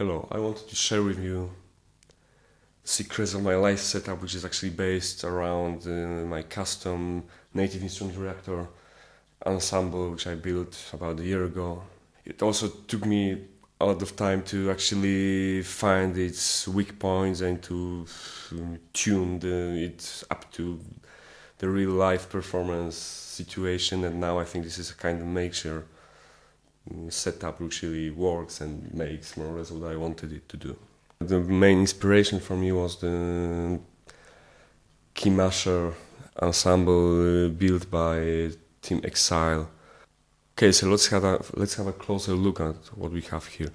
Hello, I wanted to share with you secrets of my live setup, which is actually based around my custom native instrument Reaktor ensemble, which I built about a year ago. It also took me a lot of time to actually find its weak points and to tune it up to the real life performance situation, and now I think this is a kind of mixture setup which really works and makes more or less what I wanted it to do. The main inspiration for me was the key masher ensemble built by Team Exile. Okay, so let's have a closer look at what we have here.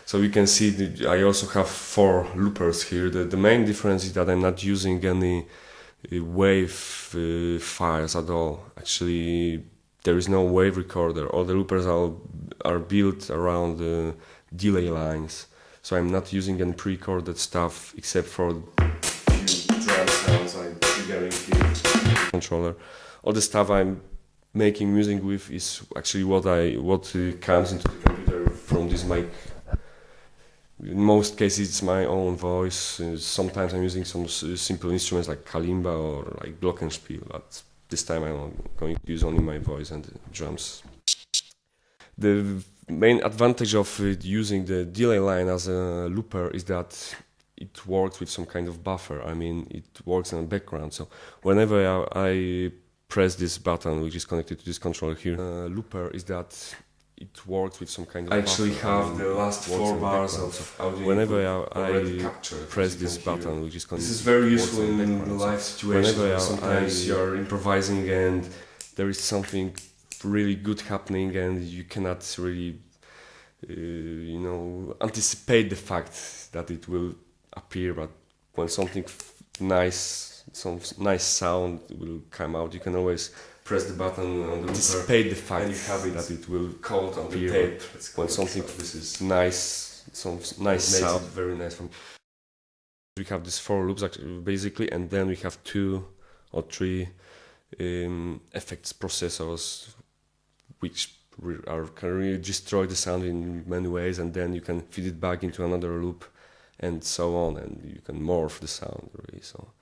So you can see that I also have 4 loopers here. The main difference is that I'm not using any wave files at all. Actually, there is no wave recorder. All the loopers are built around the delay lines. So I'm not using any pre-recorded stuff except for a few drum sounds like triggering here, controller. All the stuff I'm making music with is actually what comes into the computer from this mic. In most cases it's my own voice. Sometimes I'm using some simple instruments like kalimba or like glockenspiel, but this time I'm going to use only my voice and the drums. The main advantage of using the delay line as a looper is that it works with some kind of buffer. I mean, it works in the background. So whenever I press this button, which is connected to this controller here, looper is that it works with some kind of buffer. I actually have the last 4 bars of audio. Whenever I press this button, which is connected, this is very useful in the live situation. Whenever sometimes you're improvising and there is something really good happening and you cannot really anticipate the fact that it will appear, but when something nice, some nice sound will come out, you can always press the button on the anticipate the fact and you have it that it will call on the tape when something this is nice, some nice sound, very nice. We have these 4 loops actually, basically, and then we have 2 or 3 effects processors which can really destroy the sound in many ways, and then you can feed it back into another loop and so on, and you can morph the sound really. So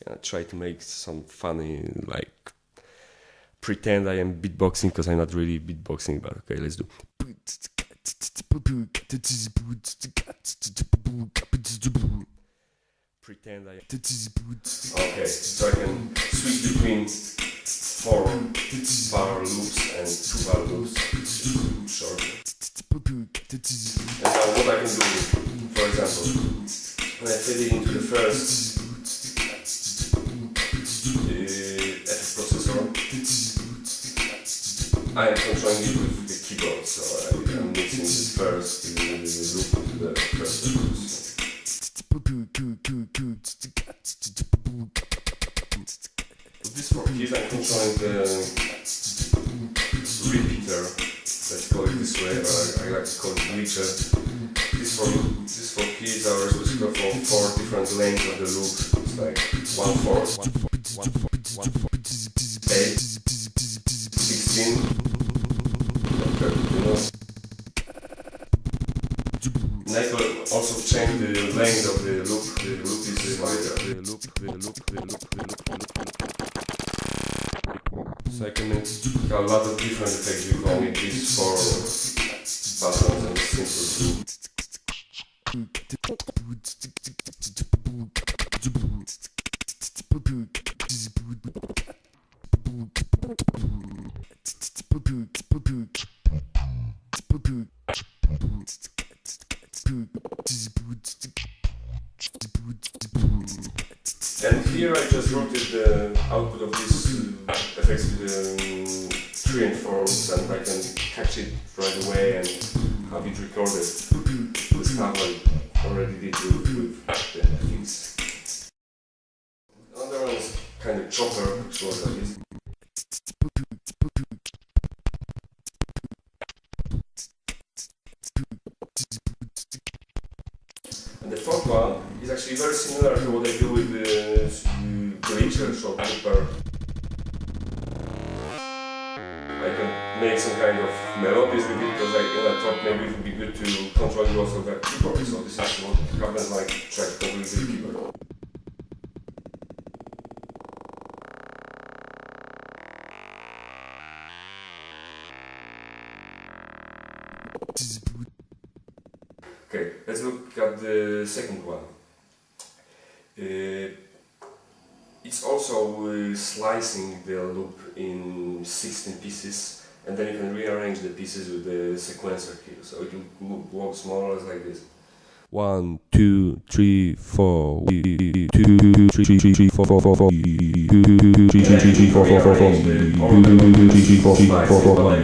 yeah, try to make some funny, like pretend I am beatboxing, because I'm not really beatboxing, but okay, let's do. Pretend I. Okay, so I can switch between 4 bar loops and 2 bar loops, short. And now what I can do, for example, when I fit it into the first FX processor, I am controlling it with the keyboard, so I'm mixing the first loop to the first loop. With these 4 keys I'm controlling the repeater, let's call it this way, or I like to call it glitcher. These 4 keys are responsible for 4 different lanes of the loop. It's like 1/4, 8, 16, and I could also change the length of the loop. The loop is so I can make a lot of different effects with only these 4 buttons and simple loop. And here I just routed the output of this effects to the 3 and 4s, and I can catch it right away and have it recorded. This stuff I already did with the effects. Another one is kind of chopper, which was like this. And the 4th one is actually very similar to what I do with the glitcher short looper. I can make some kind of melodies with it, because I thought maybe it would be good to control it also the keyboard. So this is what happens when I track completely the keyboard. Okay, let's look at the second one. It's also slicing the loop in 16 pieces, and then you can rearrange the pieces with the sequencer here. So it will work more or less like this. 1, 2, 3, 4. 2, 3, 3, 4, 4, 4, 4. 2, 3, 3, 4, 4, 4, 4. 2, 3, 4, 5, 4, 4, 1.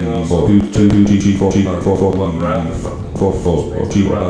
2, 3, 4, 5, 4, 4, 1. 4, 4, 3, 1. 4,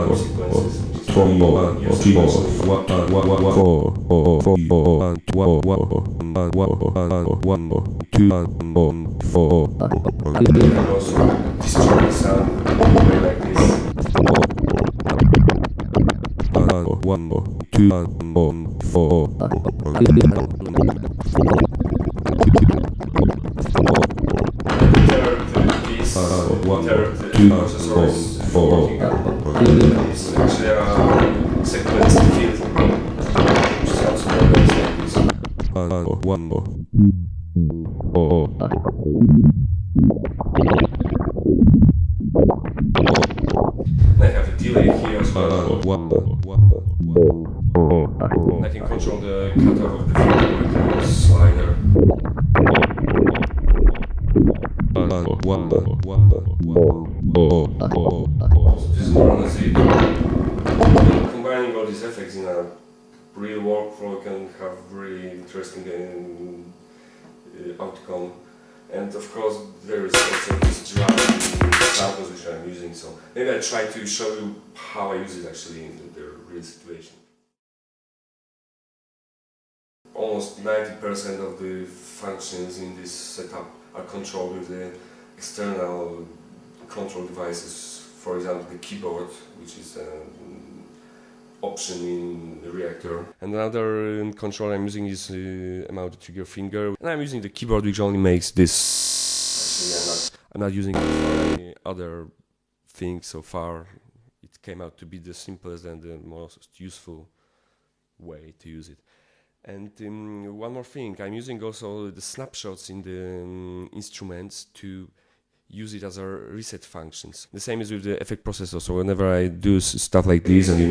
I have a delay here as well. I can control the cutoff of the finger with the slider. So this is more or less it. Combining all these effects in a real workflow can have really interesting outcome. And of course there is also this drum samples which I'm using, so maybe I try to show you how I use it actually in the real situation. Almost 90% of the functions in this setup are controlled with the external control devices. For example, the keyboard, which is an option in the Reaktor. And another control I'm using is mounted trigger finger. And I'm using the keyboard, which only makes this. Actually, I'm not using it for any other thing so far. It came out to be the simplest and the most useful way to use it. And one more thing, I'm using also the snapshots in the instruments to use it as a reset functions. The same is with the effect processor, so whenever I do stuff like this and these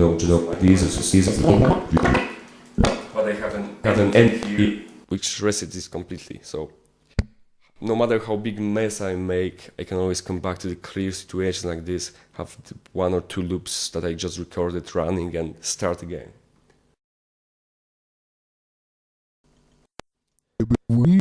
but I have an end here which resets this completely. So no matter how big mess I make, I can always come back to the clear situation like this, have 1 or 2 loops that I just recorded running and start again. We